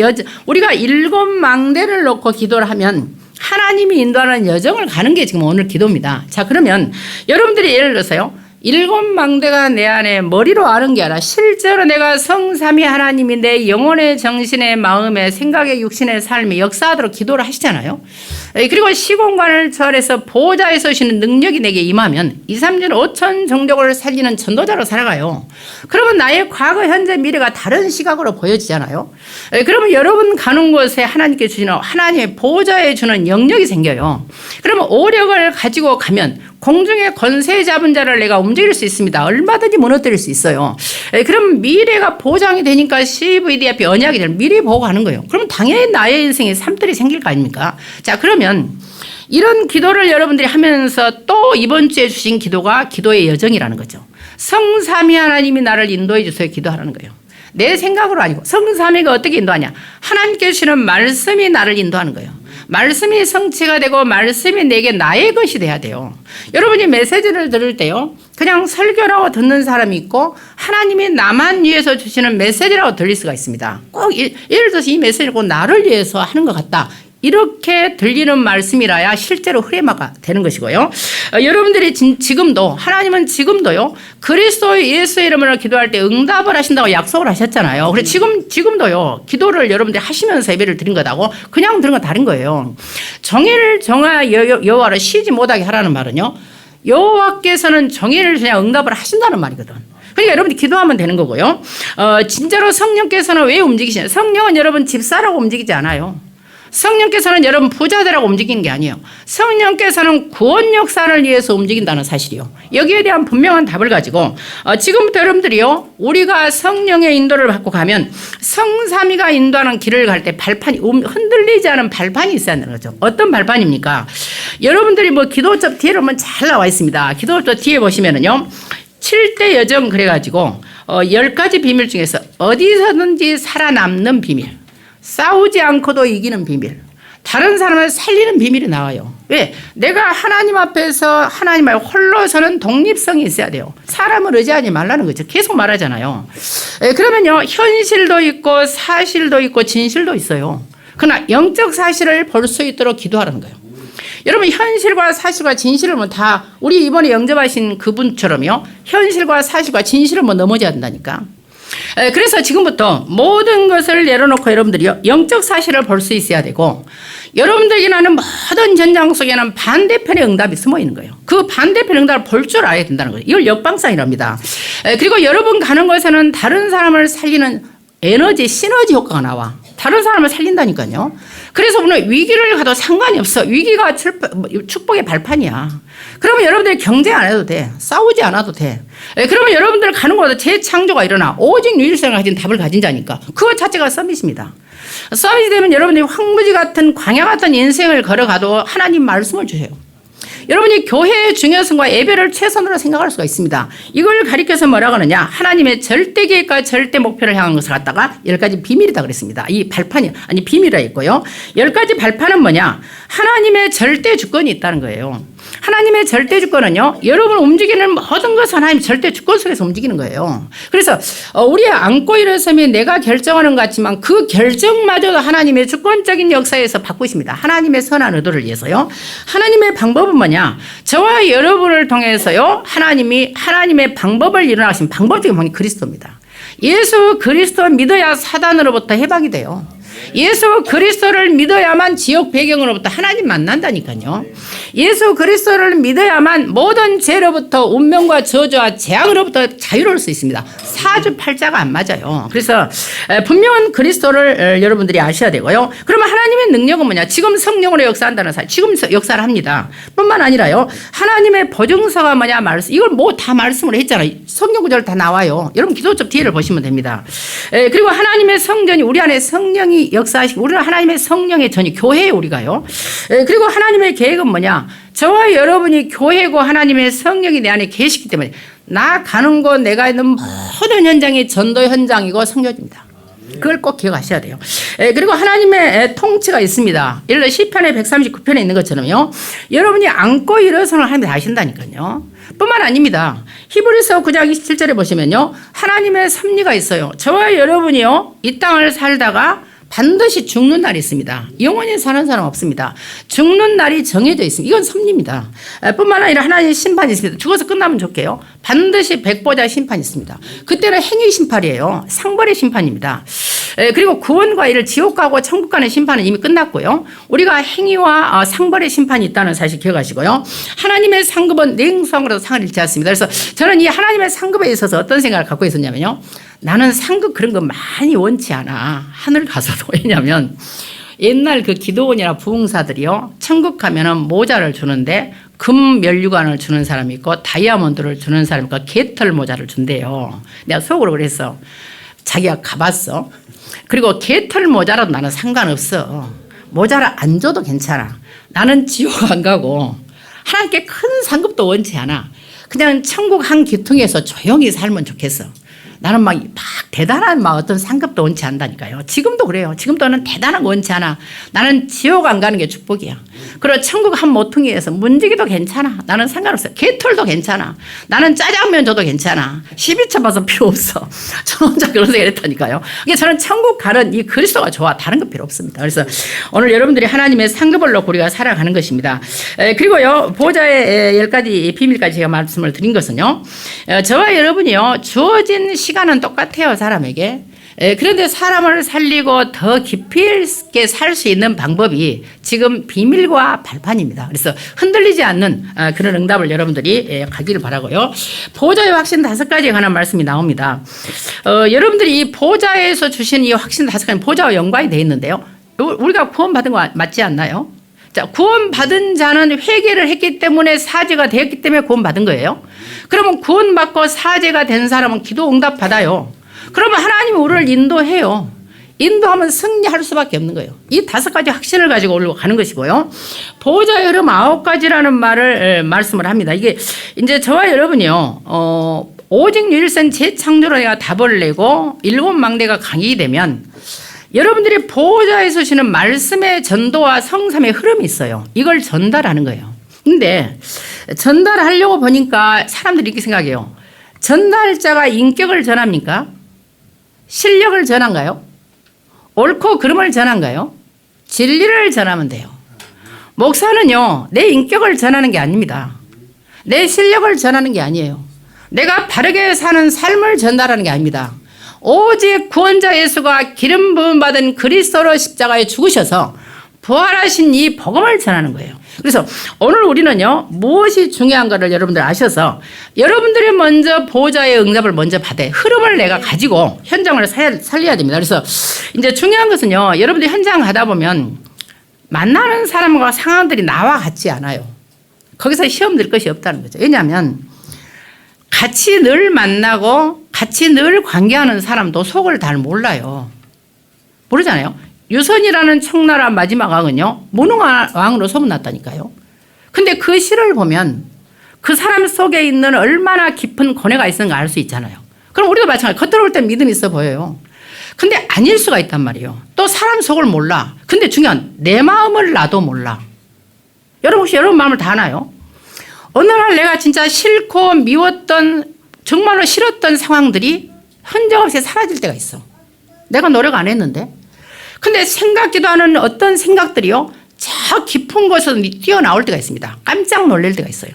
Speaker 1: 우리가 7망대를 놓고 기도를 하면 하나님이 인도하는 여정을 가는 게 지금 오늘 기도입니다. 자, 그러면 여러분들이 예를 들어서요. 7망대가 내 안에 머리로 아는 게 아니라 실제로 내가 성삼위 하나님이 내 영혼의 정신의 마음의 생각의 육신의 삶에 역사하도록 기도를 하시잖아요. 그리고 시공간을 초월해서 보호자에 서시는 능력이 내게 임하면 2, 3년 5천 종족을 살리는 전도자로 살아가요. 그러면 나의 과거, 현재, 미래가 다른 시각으로 보여지잖아요. 그러면 여러분 가는 곳에 하나님께 주시는 하나님의 보호자에 주는 영역이 생겨요. 그러면 오력을 가지고 가면 공중의 권세 잡은 자를 내가 움직일 수 있습니다. 얼마든지 무너뜨릴 수 있어요. 그럼 미래가 보장이 되니까 CVD 앞에 언약이 되는 미래 보호하는 거예요. 그럼 당연히 나의 인생에 삶들이 생길 거 아닙니까? 자, 그러면 이런 기도를 여러분들이 하면서 또 이번 주에 주신 기도가 기도의 여정이라는 거죠. 성삼위 하나님이 나를 인도해 주세요. 기도하라는 거예요. 내 생각으로 아니고 성삼위가 어떻게 인도하냐? 하나님께 주시는 말씀이 나를 인도하는 거예요. 말씀이 성취가 되고 말씀이 내게 나의 것이 돼야 돼요. 여러분이 메시지를 들을 때요. 그냥 설교라고 듣는 사람이 있고 하나님이 나만 위해서 주시는 메시지라고 들릴 수가 있습니다. 꼭 예를 들어서 이 메시지를 꼭 나를 위해서 하는 것 같다. 이렇게 들리는 말씀이라야 실제로 흐레마가 되는 것이고요. 여러분들이 지금도 하나님은 지금도요. 그리스도 예수의 이름으로 기도할 때 응답을 하신다고 약속을 하셨잖아요. 그래서 지금도요. 기도를 여러분들이 하시면서 예배를 드린 거다고 그냥 드린 건 다른 거예요. 정의를 정하 여호와를 쉬지 못하게 하라는 말은요. 여호와께서는 정의를 그냥 응답을 하신다는 말이거든. 그러니까 여러분이 기도하면 되는 거고요. 진짜로 성령께서는 왜 움직이시냐? 성령은 여러분 집사라고 움직이지 않아요. 성령께서는 여러분 부자들하고 움직이는 게 아니에요. 성령께서는 구원 역사를 위해서 움직인다는 사실이요. 여기에 대한 분명한 답을 가지고 지금부터 여러분들이요. 우리가 성령의 인도를 받고 가면 성삼위가 인도하는 길을 갈 때 발판이 흔들리지 않은 발판이 있어야 하는 거죠. 어떤 발판입니까? 여러분들이 뭐 기도접 뒤에 보면 잘 나와 있습니다. 기도접 뒤에 보시면은요. 7대 여정 그래가지고 10가지 비밀 중에서 어디서든지 살아남는 비밀. 싸우지 않고도 이기는 비밀. 다른 사람을 살리는 비밀이 나와요. 왜? 내가 하나님 앞에서 하나님 앞에 홀로 서는 독립성이 있어야 돼요. 사람을 의지하지 말라는 거죠. 계속 말하잖아요. 그러면요. 현실도 있고 사실도 있고 진실도 있어요. 그러나 영적 사실을 볼 수 있도록 기도하라는 거예요. 여러분 현실과 사실과 진실을 뭐 다 우리 이번에 영접하신 그분처럼요. 현실과 사실과 진실을 뭐 넘어져야 된다니까. 그래서 지금부터 모든 것을 내려놓고 여러분들이 영적 사실을 볼 수 있어야 되고 여러분들에게 나는 모든 전장 속에는 반대편의 응답이 숨어 있는 거예요. 그 반대편 응답을 볼 줄 알아야 된다는 거예요. 이걸 역방상이랍니다. 그리고 여러분 가는 곳에는 다른 사람을 살리는 에너지, 시너지 효과가 나와. 다른 사람을 살린다니까요. 그래서 오늘 위기를 가도 상관이 없어. 위기가 축복의 발판이야. 그러면 여러분들이 경쟁 안 해도 돼. 싸우지 않아도 돼. 그러면 여러분들 가는 곳에 재창조가 일어나. 오직 유일성을 가진 답을 가진 자니까. 그것 자체가 서밋입니다. 서밋이 되면 여러분들이 황무지 같은 광야 같은 인생을 걸어가도 하나님 말씀을 주세요. 여러분이 교회의 중요성과 예배를 최선으로 생각할 수가 있습니다. 이걸 가리켜서 뭐라고 하느냐? 하나님의 절대 계획과 절대 목표를 향한 것을 갖다가 10가지 비밀이다 그랬습니다. 이 발판이 아니 비밀이라 했고요. 10가지 발판은 뭐냐? 하나님의 절대 주권이 있다는 거예요. 하나님의 절대 주권은요, 여러분 움직이는 모든 것은 하나님의 절대 주권 속에서 움직이는 거예요. 그래서 우리의 안고 일어섬이 내가 결정하는 것 같지만 그 결정마저도 하나님의 주권적인 역사에서 바꾸십니다. 하나님의 선한 의도를 위해서요. 하나님의 방법은 뭐냐? 저와 여러분을 통해서요, 하나님이 하나님의 방법을 일어나신 방법적인 방법이 그리스도입니다. 예수 그리스도 믿어야 사단으로부터 해방이 돼요. 예수 그리스도를 믿어야만 지옥 배경으로부터 하나님 만난다니까요. 예수 그리스도를 믿어야만 모든 죄로부터 운명과 저주와 재앙으로부터 자유로울 수 있습니다. 사주팔자가 안 맞아요. 그래서 분명한 그리스도를 여러분들이 아셔야 되고요. 그러면 하나님의 능력은 뭐냐? 지금 성령으로 역사한다는 사실 지금 역사를 합니다. 뿐만 아니라요. 하나님의 보증서가 뭐냐? 말씀. 이걸 뭐 다 말씀을 했잖아요. 성경 구절 다 나와요. 여러분 기도접 뒤를 보시면 됩니다. 그리고 하나님의 성전이 우리 안에 성령이 역사하시고 우리는 하나님의 성령의 전이 교회에 우리가요. 그리고 하나님의 계획은 뭐냐? 저와 여러분이 교회고 하나님의 성령이 내 안에 계시기 때문에 나 가는 곳 내가 있는 모든 현장이 전도 현장이고 성교입니다. 그걸 꼭 기억하셔야 돼요. 그리고 하나님의 통치가 있습니다. 예를 들어 시편의 139편에 있는 것처럼요. 여러분이 안고 일어서는 하나님이 다 아신다니까요. 뿐만 아닙니다. 히브리서 9장 27절에 보시면요. 하나님의 섭리가 있어요. 저와 여러분이요. 이 땅을 살다가 반드시 죽는 날이 있습니다. 영원히 사는 사람 없습니다. 죽는 날이 정해져 있습니다. 이건 섭리입니다. 뿐만 아니라 하나님의 심판이 있습니다. 죽어서 끝나면 좋게요. 반드시 백보자 심판이 있습니다. 그때는 행위 심판이에요. 상벌의 심판입니다. 그리고 구원과 이를 지옥 가고 천국 가는 심판은 이미 끝났고요. 우리가 행위와 상벌의 심판이 있다는 사실 기억하시고요. 하나님의 상급은 냉성으로 상을 잃지 않습니다. 그래서 저는 이 하나님의 상급에 있어서 어떤 생각을 갖고 있었냐면요. 나는 상급 그런 거 많이 원치 않아. 하늘 가서도. 왜냐하면 옛날 그 기도원이나 부흥사들이요. 천국 가면은 모자를 주는데 금 면류관을 주는 사람이 있고 다이아몬드를 주는 사람이 있고 개털 모자를 준대요. 내가 속으로 그랬어. 자기가 가봤어. 그리고 개털 모자라도 나는 상관없어. 모자를 안 줘도 괜찮아. 나는 지옥 안 가고 하나님께 큰 상급도 원치 않아. 그냥 천국 한 귀퉁이에서 조용히 살면 좋겠어. 나는 막 대단한 어떤 상급도 원치 않다니까요. 지금도 그래요. 지금도는 대단한 거 원치 않아. 나는 지옥 안 가는 게 축복이야. 그리고 천국 한 모퉁이에서 문지기도 괜찮아. 나는 상관없어요. 개털도 괜찮아. 나는 짜장면 줘도 괜찮아. 12차 봐서 필요 없어. 저는 혼자 그런 생각을 했다니까요. 저는 천국 가는 이 그리스도가 좋아. 다른 거 필요 없습니다. 그래서 오늘 여러분들이 하나님의 상급을 놓고 우리가 살아가는 것입니다. 그리고요. 보호자의 10가지 비밀까지 제가 말씀을 드린 것은요. 저와 여러분이요. 주어진 시간은 똑같아요. 사람에게. 그런데 사람을 살리고 더 깊이 있게 살 수 있는 방법이 지금 비밀과 발판입니다. 그래서 흔들리지 않는 그런 응답을 여러분들이 가기를 바라고요. 보호자의 확신 5가지에 관한 말씀이 나옵니다. 여러분들이 이 보호자에서 주신 이 확신 5가지 보호자와 연관이 되어 있는데요. 우리가 구원받은 거 맞지 않나요? 자, 구원받은 자는 회개를 했기 때문에 사죄가 되었기 때문에 구원받은 거예요. 그러면 구원받고 사죄가 된 사람은 기도 응답 받아요. 그러면 하나님이 우리를 인도해요. 인도하면 승리할 수밖에 없는 거예요. 이 5가지 확신을 가지고 올라가는 가는 것이고요. 보호자의 흐름 9가지라는 말을 말씀을 합니다. 이게 이제 저와 여러분이요. 오직 유일선 재창조로 내가 답을 내고 7망대가 강이 되면 여러분들이 보호자에서 주시는 말씀의 전도와 성삼의 흐름이 있어요. 이걸 전달하는 거예요. 근데 전달하려고 보니까 사람들이 이렇게 생각해요. 전달자가 인격을 전합니까? 실력을 전한가요? 옳고 그름을 전한가요? 진리를 전하면 돼요. 목사는요, 내 인격을 전하는 게 아닙니다. 내 실력을 전하는 게 아니에요. 내가 바르게 사는 삶을 전달하는 게 아닙니다. 오직 구원자 예수가 기름 부음 받은 그리스도로 십자가에 죽으셔서 부활하신 이 복음을 전하는 거예요. 그래서 오늘 우리는요, 무엇이 중요한가를 여러분들 아셔서 여러분들이 먼저 보호자의 응답을 먼저 받아 흐름을 내가 가지고 현장을 살려야 됩니다. 그래서 이제 중요한 것은요, 여러분들이 현장 가다 보면 만나는 사람과 상황들이 나와 같지 않아요. 거기서 시험 들 것이 없다는 거죠. 왜냐하면 같이 늘 만나고 같이 늘 관계하는 사람도 속을 잘 몰라요. 모르잖아요. 유선이라는 청나라 마지막 왕은요, 무능한 왕으로 소문났다니까요. 근데 그 시를 보면 그 사람 속에 있는 얼마나 깊은 고뇌가 있는가 알 수 있잖아요. 그럼 우리도 마찬가지. 겉으로 볼 땐 믿음이 있어 보여요. 근데 아닐 수가 있단 말이에요. 또 사람 속을 몰라. 근데 중요한 내 마음을 나도 몰라. 여러분 혹시 여러분 마음을 다 아나요? 어느 날 내가 진짜 싫고 미웠던 정말로 싫었던 상황들이 흔적 없이 사라질 때가 있어. 내가 노력 안 했는데. 근데 생각지도 않은 어떤 생각들이요. 저 깊은 곳에서 뛰어나올 때가 있습니다. 깜짝 놀랄 때가 있어요.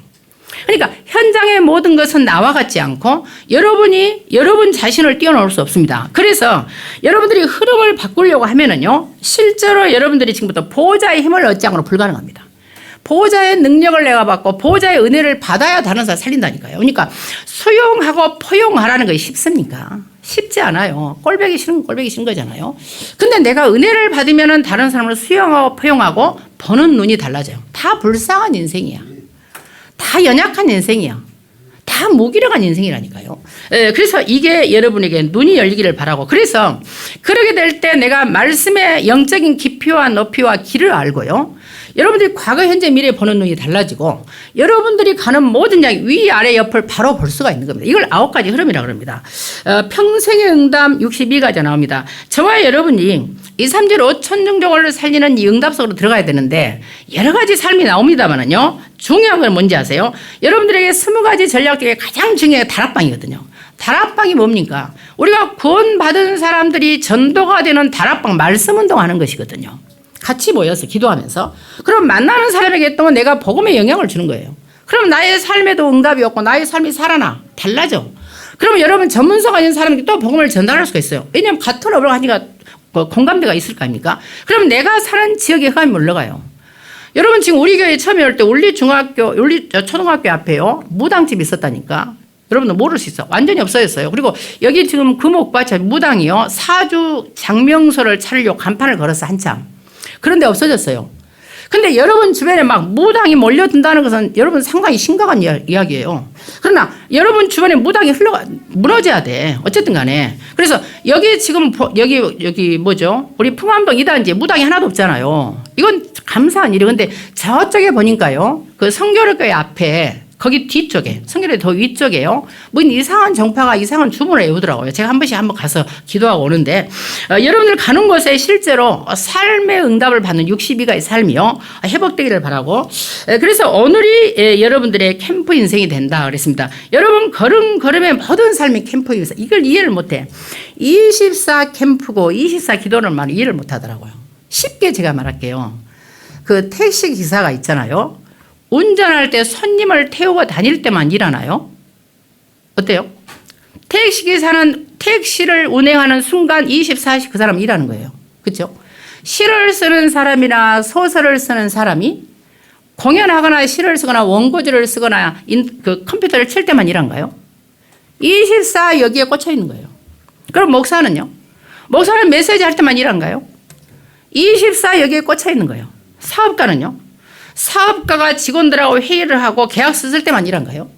Speaker 1: 그러니까 현장의 모든 것은 나와 같지 않고 여러분이 여러분 자신을 뛰어넘을 수 없습니다. 그래서 여러분들이 흐름을 바꾸려고 하면은요. 실제로 여러분들이 지금부터 보호자의 힘을 얻지 않고는 불가능합니다. 보호자의 능력을 내가 받고 보호자의 은혜를 받아야 다른 사람을 살린다니까요. 그러니까 수용하고 포용하라는 것이 쉽습니까? 쉽지 않아요. 꼴보기 싫은 건 꼴보기 싫은 거잖아요. 근데 내가 은혜를 받으면 다른 사람을 수용하고 포용하고 보는 눈이 달라져요. 다 불쌍한 인생이야. 다 연약한 인생이야. 다 무기력한 인생이라니까요. 그래서 이게 여러분에게 눈이 열리기를 바라고, 그래서 그러게 될 때 내가 말씀의 영적인 깊이와 높이와 길을 알고요. 여러분들이 과거, 현재, 미래 보는 눈이 달라지고 여러분들이 가는 모든 양 위, 아래, 옆을 바로 볼 수가 있는 겁니다. 이걸 9가지 흐름이라고 합니다. 평생의 응답 62가지 나옵니다. 저와 여러분이 2, 3질 5천 종족을 살리는 이 응답 속으로 들어가야 되는데 여러 가지 삶이 나옵니다만은요. 중요한 건 뭔지 아세요? 여러분들에게 20가지 전략 중에 가장 중요한 게 다락방이거든요. 다락방이 뭡니까? 우리가 구원받은 사람들이 전도가 되는 다락방 말씀 운동하는 것이거든요. 같이 모여서 기도하면서. 그럼 만나는 사람에게 또 내가 복음의 영향을 주는 거예요. 그럼 나의 삶에도 응답이 없고 나의 삶이 살아나. 달라져. 그러면 여러분 전문성 가진 사람이 또 복음을 전달할 수가 있어요. 왜냐하면 같은 업을 하니까 공감대가 있을 거 아닙니까? 그럼 내가 사는 지역에 흑암이 물러가요. 여러분 지금 우리 교회 처음에 올 때 울리 초등학교 앞에요. 무당집이 있었다니까. 여러분들 모를 수 있어. 완전히 없어졌어요. 그리고 여기 지금 금옥밭에 무당이요. 사주 장명소를 차리려고 간판을 걸었어 한참. 그런데 없어졌어요. 근데 여러분 주변에 막 무당이 몰려든다는 것은 여러분 상당히 심각한 이야기예요. 그러나 여러분 주변에 무당이 무너져야 돼. 어쨌든 간에. 그래서 여기 지금 여기 뭐죠? 우리 풍암동 2단지에 무당이 하나도 없잖아요. 이건 감사한 일이에요. 근데 저쪽에 보니까요. 그 성결교회 앞에 거기 뒤쪽에, 성결의 더 위쪽에요. 뭐 이상한 정파가 이상한 주문을 외우더라고요. 제가 한 번씩 한번 가서 기도하고 오는데, 여러분들 가는 곳에 실제로 삶의 응답을 받는 62가의 삶이요. 회복되기를 바라고. 그래서 오늘이 여러분들의 캠프 인생이 된다 그랬습니다. 여러분 걸음걸음의 모든 삶이 캠프이면서 이걸 이해를 못해. 24 캠프고 24 기도는 말 이해를 못하더라고요. 쉽게 제가 말할게요. 그 택시 기사가 있잖아요. 운전할 때 손님을 태우고 다닐 때만 일하나요? 어때요? 택시기사는 택시를 운행하는 순간 24시 그 사람 일하는 거예요. 그렇죠? 시를 쓰는 사람이나 소설을 쓰는 사람이 공연하거나 시를 쓰거나 원고지를 쓰거나 그 컴퓨터를 칠 때만 일한가요? 24 여기에 꽂혀 있는 거예요. 그럼 목사는요? 목사는 메시지 할 때만 일한가요? 24 여기에 꽂혀 있는 거예요. 사업가는요? 사업가가 직원들하고 회의를 하고 계약서 쓸 때만 일한가요?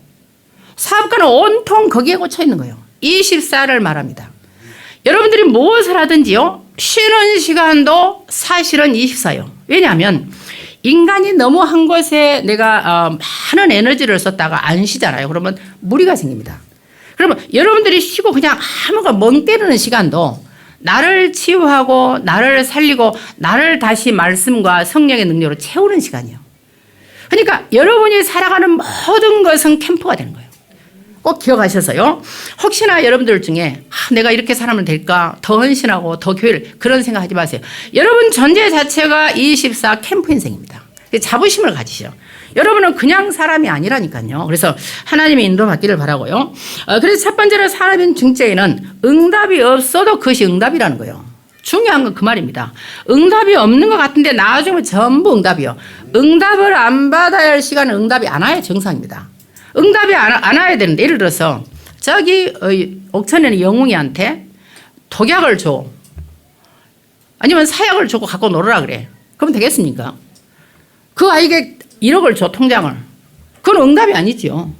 Speaker 1: 사업가는 온통 거기에 꽂혀 있는 거예요. 24를 말합니다. 여러분들이 무엇을 하든지요. 쉬는 시간도 사실은 24예요. 왜냐하면 인간이 너무 한 곳에 내가 많은 에너지를 썼다가 안 쉬잖아요. 그러면 무리가 생깁니다. 그러면 여러분들이 쉬고 그냥 아무거나 멍 때리는 시간도 나를 치유하고 나를 살리고 나를 다시 말씀과 성령의 능력으로 채우는 시간이에요. 그러니까 여러분이 살아가는 모든 것은 캠프가 되는 거예요. 꼭 기억하셔서요. 혹시나 여러분들 중에 내가 이렇게 살면 될까? 더 헌신하고 더 교회를 그런 생각하지 마세요. 여러분 존재 자체가 24 캠프 인생입니다. 자부심을 가지시죠. 여러분은 그냥 사람이 아니라니까요. 그래서 하나님의 인도받기를 바라고요. 그래서 첫 번째로 사람인 중재에는 응답이 없어도 그것이 응답이라는 거예요. 중요한 건 그 말입니다. 응답이 없는 것 같은데 나중에 전부 응답이요. 응답을 안 받아야 할 시간은 응답이 안 와야 정상입니다. 응답이 안 와야 되는데 예를 들어서 저기 옥천에 있는 영웅이한테 독약을 줘. 아니면 사약을 주고 갖고 놀으라 그래. 그럼 되겠습니까? 그 아이에게 1억을 줘, 통장을. 그건 응답이 아니지요.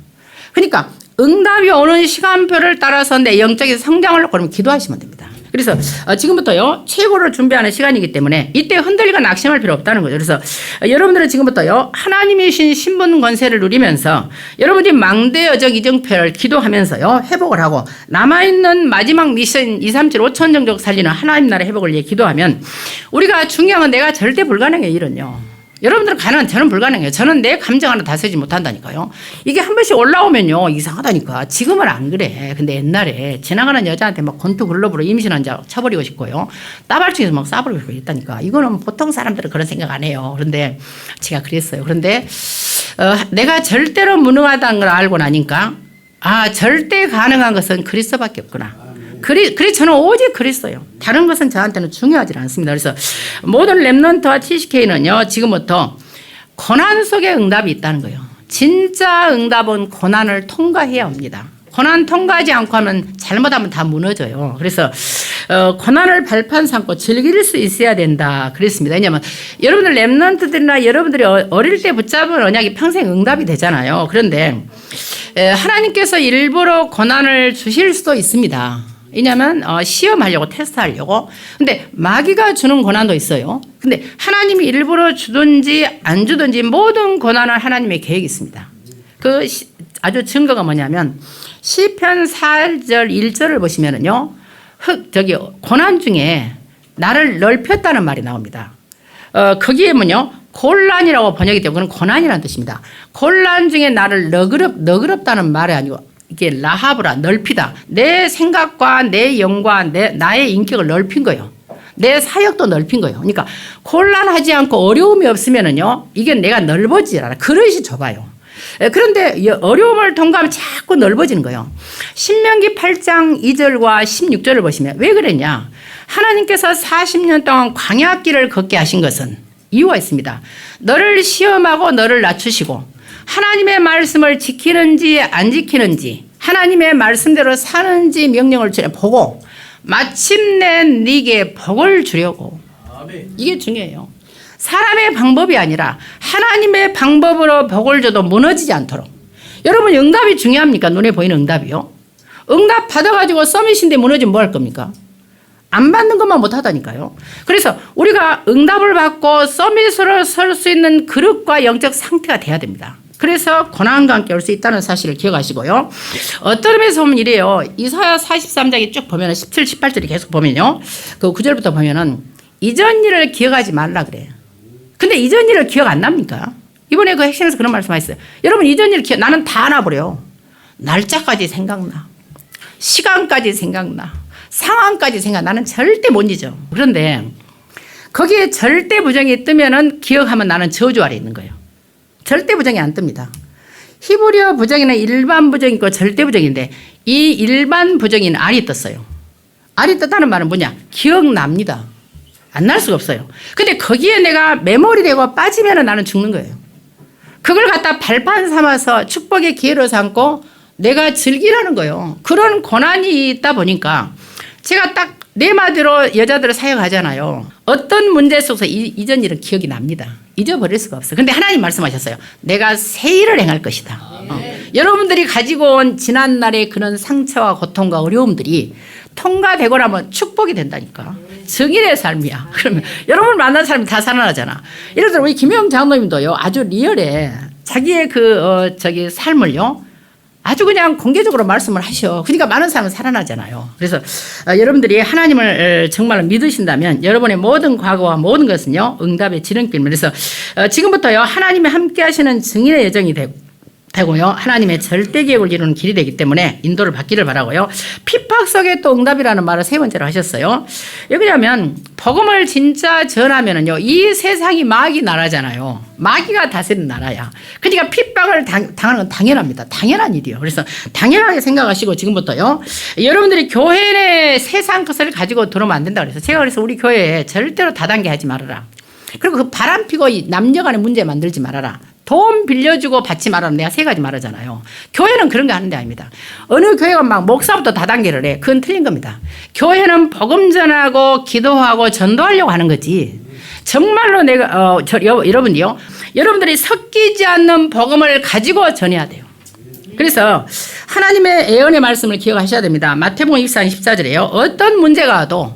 Speaker 1: 그러니까 응답이 오는 시간표를 따라서 내 영적인 성장을 그러면 기도하시면 됩니다. 그래서 지금부터요 최고를 준비하는 시간이기 때문에 이때 흔들리거나 낙심할 필요 없다는 거죠. 그래서 여러분들은 지금부터요 하나님이신 신분 권세를 누리면서 여러분이 망대 여정 이정표를 기도하면서요 회복을 하고 남아있는 마지막 미션 2, 3, 7, 5천 정도 살리는 하나님 나라 회복을 위해 기도하면 우리가 중요한 건 내가 절대 불가능해요. 일은요. 여러분들은 가능한, 저는 불가능해요. 저는 내 감정 하나 다스리지 못한다니까요. 이게 한 번씩 올라오면요 이상하다니까. 지금은 안 그래. 근데 옛날에 지나가는 여자한테 막 권투 글러브로 임신한 자 쳐버리고 싶고요. 따발총에서 막 쏴버리고 싶고 있다니까. 이거는 보통 사람들은 그런 생각 안 해요. 그런데 제가 그랬어요. 그런데 내가 절대로 무능하다는 걸 알고 나니까 절대 가능한 것은 그리스도밖에 없구나. 그래서 저는 오직 그리스도예요. 다른 것은 저한테는 중요하지 않습니다. 그래서 모든 랩런트와 TCK는요 지금부터 고난 속에 응답이 있다는 거예요. 진짜 응답은 고난을 통과해야 합니다. 고난 통과하지 않고 하면 잘못하면 다 무너져요. 그래서 고난을 발판 삼고 즐길 수 있어야 된다 그랬습니다. 왜냐하면 여러분들 랩런트들이나 여러분들이 어릴 때 붙잡은 언약이 평생 응답이 되잖아요. 그런데 하나님께서 일부러 고난을 주실 수도 있습니다. 왜냐하면 시험하려고 테스트하려고. 근데 마귀가 주는 고난도 있어요. 근데 하나님이 일부러 주든지 안 주든지 모든 고난은 하나님의 계획이 있습니다. 그 아주 증거가 뭐냐면 시편 4절 1절을 보시면은요 고난 중에 나를 넓혔다는 말이 나옵니다. 거기에 뭐요 곤란이라고 번역이 되고 그건 고난이라는 뜻입니다. 곤란 중에 나를 너그럽다는 말이 아니고 이게 라하브라 넓히다. 내 생각과 내 영과 나의 인격을 넓힌 거예요. 내 사역도 넓힌 거예요. 그러니까 곤란하지 않고 어려움이 없으면은요 이게 내가 넓어지지 않아. 그릇이 좁아요. 그런데 어려움을 통과하면 자꾸 넓어지는 거예요. 신명기 8장 2절과 16절을 보시면 왜 그랬냐. 하나님께서 40년 동안 광야길을 걷게 하신 것은 이유가 있습니다. 너를 시험하고 너를 낮추시고 하나님의 말씀을 지키는지 안 지키는지 하나님의 말씀대로 사는지 명령을 보고 마침내 네게 복을 주려고. 이게 중요해요. 사람의 방법이 아니라 하나님의 방법으로 복을 줘도 무너지지 않도록. 여러분 응답이 중요합니까? 눈에 보이는 응답이요. 응답 받아가지고 서밋인데 무너지면 뭐 할 겁니까? 안 받는 것만 못하다니까요. 그래서 우리가 응답을 받고 서밋으로 설 수 있는 그릇과 영적 상태가 돼야 됩니다. 그래서 고난과 함께 올 수 있다는 사실을 기억하시고요. 어떤 의미에서 보면 이래요. 이사야 43장에 쭉 보면 17, 18절이 계속 보면요. 그 9절부터 보면은 이전 일을 기억하지 말라 그래요. 근데 이전 일을 기억 안 납니까? 이번에 그 핵심에서 그런 말씀 하셨어요. 여러분 이전 일을 나는 다 놔버려요. 날짜까지 생각나. 시간까지 생각나. 상황까지 생각나. 나는 절대 못 잊어. 그런데 거기에 절대 부정이 뜨면은 기억하면 나는 저주 아래 있는 거예요. 절대 부정이 안 뜹니다. 히브리어 부정에는 일반 부정이 있고 절대 부정인데 이 일반 부정인 알이 떴어요. 알이 떴다는 말은 뭐냐? 기억납니다. 안 날 수가 없어요. 근데 거기에 내가 메모리 되고 빠지면 나는 죽는 거예요. 그걸 갖다 발판 삼아서 축복의 기회로 삼고 내가 즐기라는 거예요. 그런 고난이 있다 보니까 제가 딱 내 말대로 여자들을 사역하잖아요. 어떤 문제 속에서 이전 일은 기억이 납니다. 잊어버릴 수가 없어요. 근데 하나님 말씀하셨어요. 내가 새 일을 행할 것이다. 여러분들이 가지고 온 지난날의 그런 상처와 고통과 어려움들이 통과되고 나면 축복이 된다니까. 증인의 삶이야. 그러면 여러분을 만난 사람이 다 살아나잖아. 예를 들어 우리 김영 장로님도요. 아주 리얼해. 자기의 삶을요. 아주 그냥 공개적으로 말씀을 하셔. 그러니까 많은 사람은 살아나잖아요. 그래서 여러분들이 하나님을 정말 믿으신다면 여러분의 모든 과거와 모든 것은요. 응답의 지름길입니다. 그래서 지금부터요. 하나님이 함께 하시는 증인의 여정이 되고요. 하나님의 절대 계획을 이루는 길이 되기 때문에 인도를 받기를 바라고요. 핍박 속에 또 응답이라는 말을 세 번째로 하셨어요. 왜냐하면 복음을 진짜 전하면은요. 이 세상이 마귀 나라잖아요. 마귀가 다스리는 나라야. 그러니까 핍박을 당하는 건 당연합니다. 당연한 일이에요. 그래서 당연하게 생각하시고 지금부터요. 여러분들이 교회 내 세상 것을 가지고 들어오면 안 된다 그래서 제가 그래서 우리 교회에 절대로 다단계 하지 말아라. 그리고 그 바람 피고 남녀 간의 문제 만들지 말아라. 돈 빌려주고 받지 말아라. 내가 세 가지 말하잖아요. 교회는 그런 거 하는 데 아닙니다. 어느 교회가 막 목사부터 다단계를 해. 그건 틀린 겁니다. 교회는 복음 전하고 기도하고 전도하려고 하는 거지. 정말로 내가 여러분들이 섞이지 않는 복음을 가지고 전해야 돼요. 그래서 하나님의 예언의 말씀을 기억하셔야 됩니다. 마태복음 24장 14절에요. 어떤 문제가 와도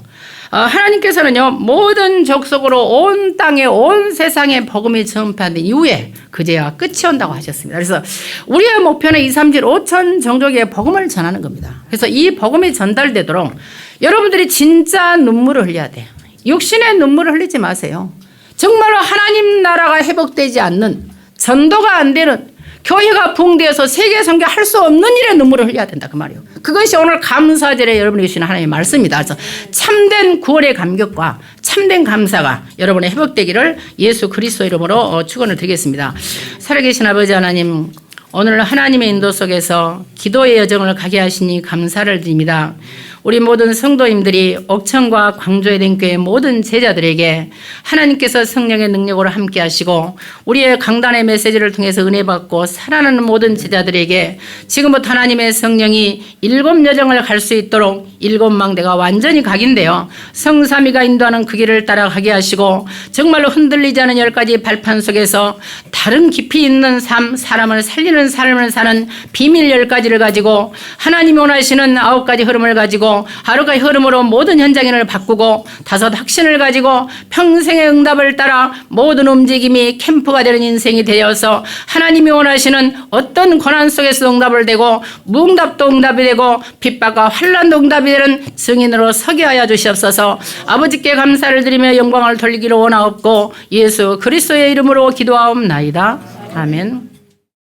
Speaker 1: 하나님께서는요, 모든 족속으로 온 땅에, 온 세상에 복음이 전파된 이후에 그제야 끝이 온다고 하셨습니다. 그래서 우리의 목표는 2, 3질 5천 종족의 복음을 전하는 겁니다. 그래서 이 복음이 전달되도록 여러분들이 진짜 눈물을 흘려야 돼요. 육신의 눈물을 흘리지 마세요. 정말로 하나님 나라가 회복되지 않는, 전도가 안 되는, 교회가 붕괴해서 세계 선교할 수 없는 일에 눈물을 흘려야 된다 그 말이에요. 그것이 오늘 감사절에 여러분이 주시는 하나님의 말씀입니다. 그래서 참된 구원의 감격과 참된 감사가 여러분의 회복되기를 예수 그리스도 이름으로 축원을 드리겠습니다. 살아계신 아버지 하나님, 오늘 하나님의 인도 속에서 기도의 여정을 가게 하시니 감사를 드립니다. 우리 모든 성도님들이 옥천과 광주에 된 교회 모든 제자들에게 하나님께서 성령의 능력으로 함께 하시고 우리의 강단의 메시지를 통해서 은혜 받고 살아나는 모든 제자들에게 지금부터 하나님의 성령이 7 여정을 갈 수 있도록 7 망대가 완전히 각인되어 성삼위가 인도하는 그 길을 따라가게 하시고 정말로 흔들리지 않은 10가지 발판 속에서 다른 깊이 있는 삶, 사람을 살리는 삶을 사는 비밀 10가지를 가지고 하나님이 원하시는 9가지 흐름을 가지고 하루가의 흐름으로 모든 현장인을 바꾸고 5 확신을 가지고 평생의 응답을 따라 모든 움직임이 캠프가 되는 인생이 되어서 하나님이 원하시는 어떤 고난 속에서 응답을 되고 무응답도 응답이 되고 핍박과 환난도 응답이 되는 증인으로 서게 하여 주시옵소서. 아버지께 감사를 드리며 영광을 돌리기를 원하옵고 예수 그리스도의 이름으로 기도하옵나이다. 아멘.